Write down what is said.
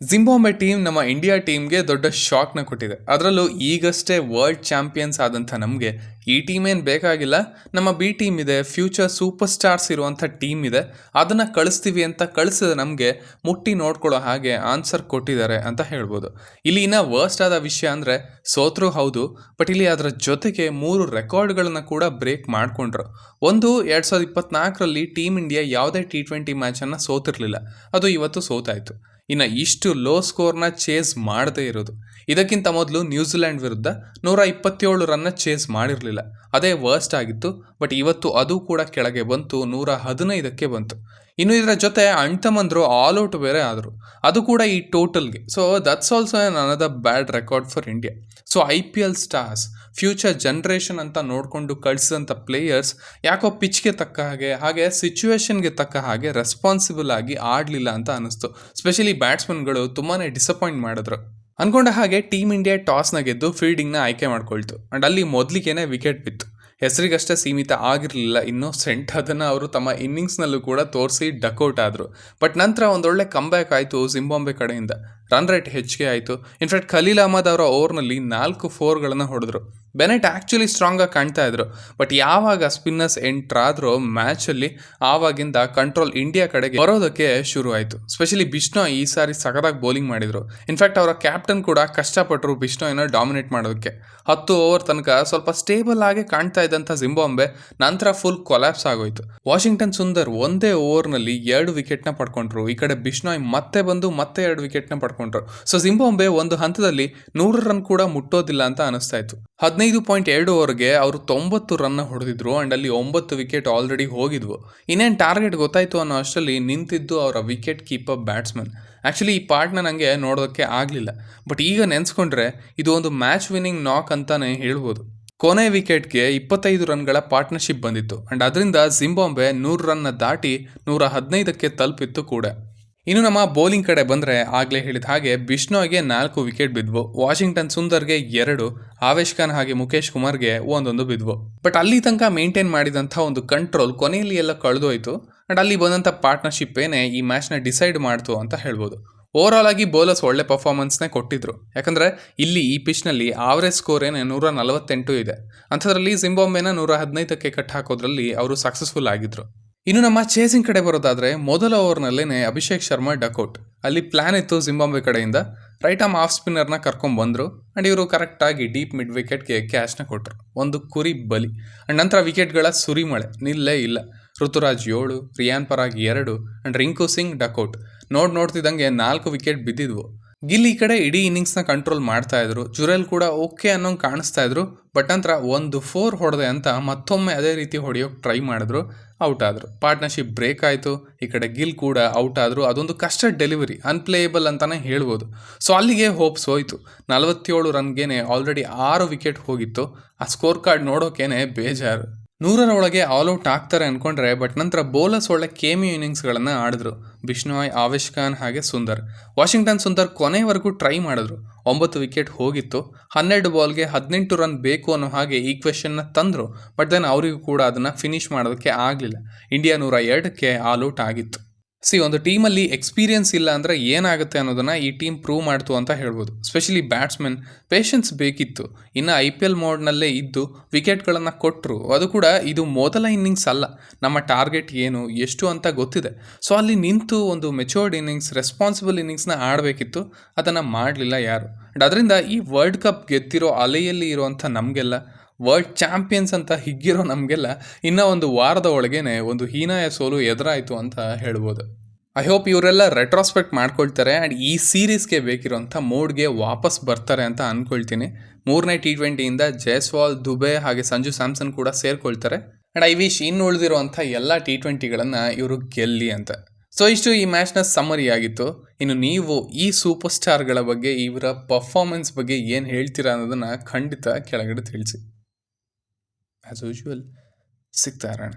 Zimbabwe team ನಮ್ಮ India ಟೀಮ್ಗೆ ದೊಡ್ಡ ಶಾಕ್ನ ಕೊಟ್ಟಿದೆ. ಅದರಲ್ಲೂ ಈಗಷ್ಟೇ ವರ್ಲ್ಡ್ ಚಾಂಪಿಯನ್ಸ್ ಆದಂಥ ನಮಗೆ ಈ ಟೀಮ್ ಏನು ಬೇಕಾಗಿಲ್ಲ. ನಮ್ಮ ಬಿ ಟೀಮ್ ಇದೆ, ಫ್ಯೂಚರ್ ಸೂಪರ್ ಸ್ಟಾರ್ಸ್ ಇರುವಂಥ ಟೀಮ್ ಇದೆ, ಅದನ್ನು ಕಳಿಸ್ತೀವಿ ಅಂತ ಕಳಿಸಿದ ನಮಗೆ ಮುಟ್ಟಿ ನೋಡ್ಕೊಳ್ಳೋ ಹಾಗೆ ಆನ್ಸರ್ ಕೊಟ್ಟಿದ್ದಾರೆ ಅಂತ ಹೇಳ್ಬೋದು. ಇಲ್ಲಿ ಇನ್ನ ವರ್ಸ್ಟ್ ಆದ ವಿಷಯ ಅಂದರೆ ಸೋತ್ರು ಹೌದು, ಬಟ್ ಇಲ್ಲಿ ಅದರ ಜೊತೆಗೆ 3 ರೆಕಾರ್ಡ್ಗಳನ್ನು ಕೂಡ ಬ್ರೇಕ್ ಮಾಡಿಕೊಂಡ್ರು. ಒಂದು 2024ರಲ್ಲಿ ಟೀಮ್ ಇಂಡಿಯಾ ಯಾವುದೇ T20 ಮ್ಯಾಚನ್ನು ಸೋತಿರಲಿಲ್ಲ, ಅದು ಇವತ್ತು ಸೋತಾಯಿತು. ಇನ್ನು ಇಷ್ಟು ಲೋ ಸ್ಕೋರ್ನ ಚೇಸ್ ಮಾಡದೇ ಇರೋದು. ಇದಕ್ಕಿಂತ ಮೊದಲು ನ್ಯೂಜಿಲೆಂಡ್ ವಿರುದ್ಧ 127 ರನ್ನ ಚೇಸ್ ಮಾಡಿರಲಿಲ್ಲ, ಅದೇ ವರ್ಸ್ಟ್ ಆಗಿತ್ತು. ಬಟ್ ಇವತ್ತು ಅದು ಕೂಡ ಕೆಳಗೆ ಬಂತು, 115ಕ್ಕೆ ಬಂತು. ಇನ್ನು ಇದರ ಜೊತೆ ಅಣ್ತಮಂದ್ರು ಆಲ್ ಔಟ್ ಬೇರೆ ಆದರು, ಅದು ಕೂಡ ಈ ಟೋಟಲ್ಗೆ. So that's also another bad record for India. So IPL stars, future generation ಅಂತ ನೋಡಿಕೊಂಡು ಕಳಿಸಿದಂಥ ಪ್ಲೇಯರ್ಸ್ ಯಾಕೋ ಪಿಚ್ಗೆ ತಕ್ಕ ಹಾಗೆ ಸಿಚುವೇಶನ್ಗೆ ತಕ್ಕ ಹಾಗೆ ರೆಸ್ಪಾನ್ಸಿಬಲ್ ಆಗಿ ಆಡಲಿಲ್ಲ ಅಂತ ಅನ್ನಿಸ್ತು. ಸ್ಪೆಷಲಿ ಬ್ಯಾಟ್ಸ್ಮನ್ಗಳು ತುಂಬಾ ಡಿಸಪಾಯಿಂಟ್ ಮಾಡಿದ್ರು. ಅಂದ್ಕೊಂಡ ಹಾಗೆ ಟೀಮ್ ಇಂಡಿಯಾ ಟಾಸ್ನ ಗೆದ್ದು ಫೀಲ್ಡಿಂಗ್ನ ಆಯ್ಕೆ ಮಾಡ್ಕೊಳ್ತು. ಆ್ಯಂಡ್ ಅಲ್ಲಿ ಮೊದಲಿಗೇನೆ ವಿಕೆಟ್ ಬಿತ್ತು. ಹೆಸರಿಗಷ್ಟೇ ಸೀಮಿತ ಆಗಿರಲಿಲ್ಲ ಇನ್ನೋಸೆಂಟ್, ಅದನ್ನು ಅವರು ತಮ್ಮ ಇನ್ನಿಂಗ್ಸ್ನಲ್ಲೂ ಕೂಡ ತೋರಿಸಿ ಡಕ್ಔಟ್ ಆದರು. ಬಟ್ ನಂತರ ಒಂದೊಳ್ಳೆ ಕಂಬ್ಯಾಕ್ ಆಯಿತು ಜಿಂಬಾಬ್ವೆ ಕಡೆಯಿಂದ. ರನ್ ರೇಟ್ ಹೆಚ್ಚಿಗೆ ಆಯಿತು. ಇನ್ಫ್ಯಾಕ್ಟ್ ಖಲೀಲ್ ಅಹ್ಮದ್ ಅವರ ಓವರ್ನಲ್ಲಿ 4 4ಗಳನ್ನು ಹೊಡೆದ್ರು. ಬೆನೆಟ್ ಆ್ಯಕ್ಚುಲಿ ಸ್ಟ್ರಾಂಗಾಗಿ ಕಾಣ್ತಾ ಇದ್ರು. ಬಟ್ ಯಾವಾಗ ಸ್ಪಿನ್ನರ್ಸ್ ಎಂಟ್ರಾದ್ರೋ ಮ್ಯಾಚಲ್ಲಿ, ಆವಾಗಿಂದ ಕಂಟ್ರೋಲ್ ಇಂಡಿಯಾ ಕಡೆಗೆ ಬರೋದಕ್ಕೆ ಶುರು ಆಯಿತು. ಸ್ಪೆಷಲಿ ಬಿಷ್ಣೋಯ್ ಈ ಸಾರಿ ಸಖತ್ತಾಗಿ ಬೌಲಿಂಗ್ ಮಾಡಿದರು. ಇನ್ಫ್ಯಾಕ್ಟ್ ಅವರ ಕ್ಯಾಪ್ಟನ್ ಕೂಡ ಕಷ್ಟಪಟ್ಟರು ಬಿಷ್ಣೋಯ್ನ ಡಾಮಿನೇಟ್ ಮಾಡೋದಕ್ಕೆ. 10 ಓವರ್ ತನಕ ಸ್ವಲ್ಪ ಸ್ಟೇಬಲ್ ಆಗಿ ಕಾಣ್ತಾ ಇದ್ದಂಥ ಜಿಂಬಾಬ್ವೆ ನಂತರ ಫುಲ್ ಕೊಲ್ಯಾಪ್ಸ್ ಆಗೋಯ್ತು. ವಾಷಿಂಗ್ಟನ್ ಸುಂದರ್ ಒಂದೇ ಓವರ್ನಲ್ಲಿ 2 ವಿಕೆಟ್ನ ಪಡ್ಕೊಂಡ್ರು. ಈ ಕಡೆ ಬಿಷ್ಣೋಯ್ ಮತ್ತೆ ಬಂದು ಮತ್ತೆ 2 ವಿಕೆಟ್ನ ಪಡ್ಕೊಂಡ್ರು. ಸೊ ಜಿಂಬಾಬ್ವೆ ಒಂದು ಹಂತದಲ್ಲಿ 100 ರನ್ ಕೂಡ ಮುಟ್ಟೋದಿಲ್ಲ ಅಂತ ಅನಿಸ್ತಾ ಇತ್ತು. 15.2 ಓವರ್ಗೆ ಅವರು 90 ರನ್ನ ಹೊಡೆದಿದ್ರು. ಆ್ಯಂಡ್ ಅಲ್ಲಿ 9 ವಿಕೆಟ್ ಆಲ್ರೆಡಿ ಹೋಗಿದ್ವು. ಇನ್ನೇನು ಟಾರ್ಗೆಟ್ ಗೊತ್ತಾಯಿತು ಅನ್ನೋ ಅಷ್ಟರಲ್ಲಿ ನಿಂತಿದ್ದು ಅವರ ವಿಕೆಟ್ ಕೀಪರ್ ಬ್ಯಾಟ್ಸ್ಮನ್. ಆ್ಯಕ್ಚುಲಿ ಈ ಪಾರ್ಟ್ನ ನನಗೆ ನೋಡೋದಕ್ಕೆ ಆಗಲಿಲ್ಲ, ಬಟ್ ಈಗ ನೆನೆಸ್ಕೊಂಡ್ರೆ ಇದು ಒಂದು ಮ್ಯಾಚ್ ವಿನ್ನಿಂಗ್ ನಾಕ್ ಅಂತಾನೆ ಹೇಳ್ಬೋದು. ಕೊನೆ ವಿಕೆಟ್ಗೆ 25 ರನ್ಗಳ ಪಾರ್ಟ್ನರ್ಶಿಪ್ ಬಂದಿತ್ತು. ಆ್ಯಂಡ್ ಅದರಿಂದ ಜಿಂಬಾಬ್ವೆ 100 ರನ್ನ ದಾಟಿ 115ಕ್ಕೆ ತಲುಪಿತ್ತು ಕೂಡ. ಇನ್ನು ನಮ್ಮ ಬೌಲಿಂಗ್ ಕಡೆ ಬಂದರೆ ಆಗಲೇ ಹೇಳಿದ ಹಾಗೆ ಬಿಷ್ಣೋಯ್ಗೆ 4 ವಿಕೆಟ್ ಬಿದ್ವು, ವಾಷಿಂಗ್ಟನ್ ಸುಂದರ್ಗೆ 2, ಆವೇಶ್ ಖಾನ್ ಹಾಗೆ ಮುಖೇಶ್ ಕುಮಾರ್ಗೆ 1 ಬಿದ್ವು. ಬಟ್ ಅಲ್ಲಿ ತನಕ ಮೇಂಟೈನ್ ಮಾಡಿದಂಥ ಒಂದು ಕಂಟ್ರೋಲ್ ಕೊನೆಯಲ್ಲಿ ಎಲ್ಲ ಕಳೆದೋಯ್ತು. ಆ್ಯಂಡ್ ಅಲ್ಲಿ ಬಂದಂಥ ಪಾರ್ಟ್ನರ್ಶಿಪ್ ಏನೇ ಈ ಮ್ಯಾಚ್ನ ಡಿಸೈಡ್ ಮಾಡ್ತು ಅಂತ ಹೇಳ್ಬೋದು. ಓವರಾಲ್ ಆಗಿ ಬೌಲರ್ಸ್ ಒಳ್ಳೆ ಪರ್ಫಾರ್ಮೆನ್ಸ್ನೇ ಕೊಟ್ಟಿದ್ರು. ಯಾಕಂದರೆ ಇಲ್ಲಿ ಈ ಪಿಚ್ನಲ್ಲಿ ಆವರೇಜ್ ಸ್ಕೋರ್ ಏನೇ 148 ಇದೆ. ಅಂಥದ್ರಲ್ಲಿ ಜಿಂಬಾಬ್ವೆನ 115ಕ್ಕೆ ಕಟ್ ಹಾಕೋದ್ರಲ್ಲಿ ಅವರು ಸಕ್ಸಸ್ಫುಲ್ ಆಗಿದ್ರು. ಇನ್ನು ನಮ್ಮ ಚೇಸಿಂಗ್ ಕಡೆ ಬರೋದಾದರೆ ಮೊದಲ ಓವರ್ನಲ್ಲೇ ಅಭಿಷೇಕ್ ಶರ್ಮಾ ಡಕ್ಔಟ್. ಅಲ್ಲಿ ಪ್ಲಾನ್ ಇತ್ತು ಜಿಂಬಾಬ್ವೆ ಕಡೆಯಿಂದ, ರೈಟ್ ಆರ್ಮ್ ಆಫ್ ಸ್ಪಿನ್ನರ್ನ ಕರ್ಕೊಂಡ್ಬಂದರು. ಆ್ಯಂಡ್ ಇವರು ಕರೆಕ್ಟಾಗಿ ಡೀಪ್ ಮಿಡ್ ವಿಕೆಟ್ಗೆ ಕ್ಯಾಚ್ನ ಕೊಟ್ಟರು. ಒಂದು ಕುರಿ ಬಲಿ. ಆ್ಯಂಡ್ ನಂತರ ವಿಕೆಟ್ಗಳ ಸುರಿಮಳೆ ನಿಲ್ಲೇ ಇಲ್ಲ. Ruturaj 7, Riyan Parag 2, and Rinku Singh duck out. ನೋಡ್ತಿದ್ದಂಗೆ 4 ವಿಕೆಟ್ ಬಿದ್ದಿದ್ವು. ಗಿಲ್ ಈ ಕಡೆ ಇಡೀ ಇನ್ನಿಂಗ್ಸ್ನ ಕಂಟ್ರೋಲ್ ಮಾಡ್ತಾ ಇದ್ರು. ಜುರೆಲ್ ಕೂಡ ಓಕೆ ಅನ್ನೋಂಗೆ ಕಾಣಿಸ್ತಾ ಇದ್ರು. ಬಟ್ ನಂತರ 1 4 ಹೊಡೆದೆ ಅಂತ ಮತ್ತೊಮ್ಮೆ ಅದೇ ರೀತಿ ಹೊಡೆಯೋಕೆ ಟ್ರೈ ಮಾಡಿದ್ರು, ಔಟ್ ಆದರು. ಪಾರ್ಟ್ನರ್ಶಿಪ್ ಬ್ರೇಕ್ ಆಯಿತು. ಈ ಕಡೆ ಗಿಲ್ ಕೂಡ ಔಟ್ ಆದರು. ಅದೊಂದು ಕಷ್ಟದ ಡೆಲಿವರಿ, ಅನ್ಪ್ಲೇಯಬಲ್ ಅಂತಲೇ ಹೇಳ್ಬೋದು. ಸೊ ಅಲ್ಲಿಗೆ ಹೋಪ್ಸ್ ಹೋಯಿತು. 47 ರನ್ಗೇನೆ ಆಲ್ರೆಡಿ 6 ವಿಕೆಟ್ ಹೋಗಿತ್ತು. ಆ ಸ್ಕೋರ್ ಕಾರ್ಡ್ ನೋಡೋಕೇನೆ ಬೇಜಾರು. 100ರ ಒಳಗೆ ಆಲ್ ಔಟ್ ಆಗ್ತಾರೆ ಅಂದ್ಕೊಂಡ್ರೆ, ಬಟ್ ನಂತರ ಬೌಲರ್ಸ್ ಒಳ್ಳೆ ಕೇಮಿಯೋ ಇನ್ನಿಂಗ್ಸ್ಗಳನ್ನು ಆಡಿದ್ರು. ಬಿಷ್ಣೋಯ್, ಆವೇಶ್ ಖಾನ್ ಹಾಗೆ ಸುಂದರ್. ವಾಷಿಂಗ್ಟನ್ ಸುಂದರ್ ಕೊನೆವರೆಗೂ ಟ್ರೈ ಮಾಡಿದ್ರು. 9 ವಿಕೆಟ್ ಹೋಗಿತ್ತು. 12 ಬಾಲ್ಗೆ 18 ರನ್ ಬೇಕು ಅನ್ನೋ ಹಾಗೆ ಈಕ್ವೇಷನ್ನ ತಂದರು. ಬಟ್ ದೆನ್ ಅವರಿಗೂ ಕೂಡ ಅದನ್ನು ಫಿನಿಶ್ ಮಾಡೋದಕ್ಕೆ ಆಗಲಿಲ್ಲ. ಇಂಡಿಯಾ 102ಕ್ಕೆ ಆಲ್ ಔಟ್ ಆಗಿತ್ತು. ಒಂದು ಟೀಮಲ್ಲಿ ಎಕ್ಸ್ಪೀರಿಯನ್ಸ್ ಇಲ್ಲ ಅಂದರೆ ಏನಾಗುತ್ತೆ ಅನ್ನೋದನ್ನು ಈ ಟೀಮ್ ಪ್ರೂವ್ ಮಾಡ್ತು ಅಂತ ಹೇಳ್ಬೋದು. ಸ್ಪೆಷಲಿ ಬ್ಯಾಟ್ಸ್ಮನ್ ಪೇಷನ್ಸ್ ಬೇಕಿತ್ತು. ಇನ್ನು IPL ಮೋಡ್ನಲ್ಲೇ ಇದ್ದು ವಿಕೆಟ್ಗಳನ್ನು ಕೊಟ್ಟರು. ಅದು ಕೂಡ ಇದು ಮೊದಲ ಇನ್ನಿಂಗ್ಸ್ ಅಲ್ಲ. ನಮ್ಮ ಟಾರ್ಗೆಟ್ ಏನು ಎಷ್ಟು ಅಂತ ಗೊತ್ತಿದೆ. ಸೊ ಅಲ್ಲಿ ನಿಂತು ಒಂದು ಮೆಚೂರ್ಡ್ ಇನ್ನಿಂಗ್ಸ್, ರೆಸ್ಪಾನ್ಸಿಬಲ್ ಇನ್ನಿಂಗ್ಸ್ನ ಆಡಬೇಕಿತ್ತು. ಅದನ್ನು ಮಾಡಲಿಲ್ಲ ಯಾರು. ಆ್ಯಂಡ್ ಅದರಿಂದ ಈ ವರ್ಲ್ಡ್ ಕಪ್ ಗೆದ್ದಿರೋ ಅಲೆಯಲ್ಲಿ ಇರುವಂಥ ನಮಗೆಲ್ಲ, ವರ್ಲ್ಡ್ ಚಾಂಪಿಯನ್ಸ್ ಅಂತ ಹಿಗ್ಗಿರೋ ನಮಗೆಲ್ಲ ಇನ್ನೂ ಒಂದು ವಾರದ ಒಳಗೇನೆ ಒಂದು ಹೀನಾಯ ಸೋಲು ಎದುರಾಯಿತು ಅಂತ ಹೇಳ್ಬೋದು. ಐ ಹೋಪ್ ಇವರೆಲ್ಲ ರೆಟ್ರಾಸ್ಪೆಕ್ಟ್ ಮಾಡ್ಕೊಳ್ತಾರೆ ಆ್ಯಂಡ್ ಈ ಸೀರೀಸ್ಗೆ ಬೇಕಿರೋಂಥ ಮೋಡ್ಗೆ ವಾಪಸ್ ಬರ್ತಾರೆ ಅಂತ ಅಂದ್ಕೊಳ್ತೀನಿ. 3ನೇ T20ಯಿಂದ ಜೈಸ್ವಾಲ್, ದುಬೆ ಹಾಗೆ ಸಂಜು ಸ್ಯಾಮ್ಸನ್ ಕೂಡ ಸೇರ್ಕೊಳ್ತಾರೆ. ಆ್ಯಂಡ್ ಐ ವಿಶ್ ಇನ್ನು ಉಳಿದಿರುವಂಥ ಎಲ್ಲ T20ಗಳನ್ನು ಇವರು ಗೆಲ್ಲಿ ಅಂತ. ಸೊ ಇಷ್ಟು ಈ ಮ್ಯಾಚ್ನ ಸಮ್ಮರಿ ಆಗಿತ್ತು. ಇನ್ನು ನೀವು ಈ ಸೂಪರ್ ಸ್ಟಾರ್ಗಳ ಬಗ್ಗೆ, ಇವರ ಪರ್ಫಾರ್ಮೆನ್ಸ್ ಬಗ್ಗೆ ಏನು ಹೇಳ್ತೀರಾ ಅನ್ನೋದನ್ನು ಖಂಡಿತ ಕೆಳಗಡೆ ತಿಳಿಸಿ. ಆ್ಯಸ್ ಯೂಶುವಲ್ ಸಿಗ್ತಾ ಇರೋಣ.